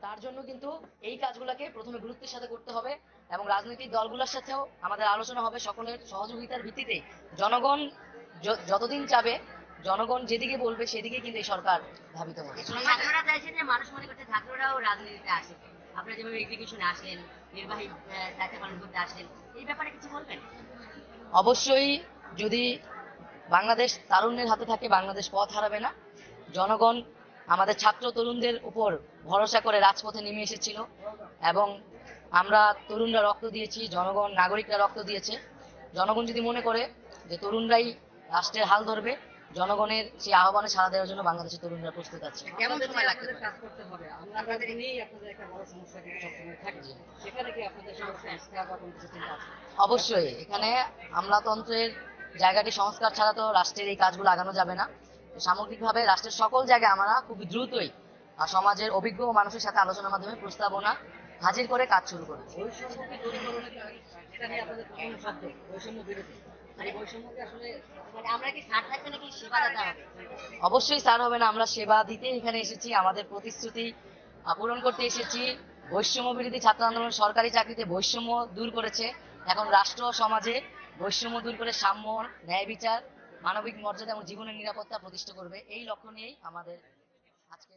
তার জন্য কিন্তু এই কাজগুলোকে প্রথমে গুরুত্বের সাথে করতে হবে এবং রাজনৈতিক দলগুলোর সাথেও আমাদের আলোচনা হবে সকলের সহযোগিতার ভিত্তিতে। জনগণ যতদিন চাবে, জনগণ যেদিকে বলবে সেদিকে কিন্তু এই সরকার ধাবিত হবে। ছাত্ররা চাইছে যে মানুষ মনে করছে ছাত্ররাও রাজনীতিতে আসে, আপনারা যেভাবে এক্সিকিউশনে আসলেন, নির্বাহী দায়িত্ব পালন করতে আসলেন, এই ব্যাপারে কিছু বলবেন? অবশ্যই, যদি বাংলাদেশ তারুণ্যের হাতে থাকে, বাংলাদেশ পথ হারাবে না। জনগণ আমাদের ছাত্র তরুণদের উপর ভরসা করে রাজপথে নেমে এসেছিল এবং আমরা তরুণরা রক্ত দিয়েছি, জনগণ নাগরিকরা রক্ত দিয়েছে। জনগণ যদি মনে করে যে তরুণরাই রাষ্ট্রের হাল ধরবে, জনগণের সেই আহ্বানে সাড়া দেওয়ার জন্য বাংলাদেশের তরুণরা প্রস্তুত আছে। কেমন সময় লাগতে পারে কাজ করতে হবে? আপনাদের নিয়েই আপনাদের একটা বড় সমস্যা কিন্তু সবসময় থাকে, সেখানে কি আপনাদের সংস্কার বা কোনো কিছু চিন্তা আছে? অবশ্যই, এখানে আমলাতন্ত্রের জায়গাটি সংস্কার ছাড়া তো রাষ্ট্রের এই কাজগুলো আগানো যাবে না। সামগ্রিকভাবে রাষ্ট্রের সকল জায়গায় আমরা খুব দ্রুতই সমাজের অভিজ্ঞ মানুষের সাথে আলোচনার মাধ্যমে প্রস্তাবনা হাজির করে কাজ শুরু করব। বৈষম্যকে দূরীকরণে এটা নিয়ে আপনাদের প্রথম শব্দ বৈষম্য বিরোধী, মানে বৈষম্যকে আসলে মানে আমরা কি ছাড় থাকবে নাকি সেবা দিতে হবে? অবশ্যই স্যার হবে না, আমরা সেবা দিতে এখানে এসেছি, আমাদের প্রতিশ্রুতি পূরণ করতে এসেছি। বৈষম্য বিরোধী ছাত্র আন্দোলন সরকারি চাকরিতে বৈষম্য দূর করেছে, এখন রাষ্ট্র সমাজে বৈষম্য দূর করে সাম্য, ন্যায় বিচার, মানবিক মর্যাদা এবং জীবনের নিরাপত্তা প্রতিষ্ঠা করবে। এই লক্ষ্য নিয়েই আমাদের আজকে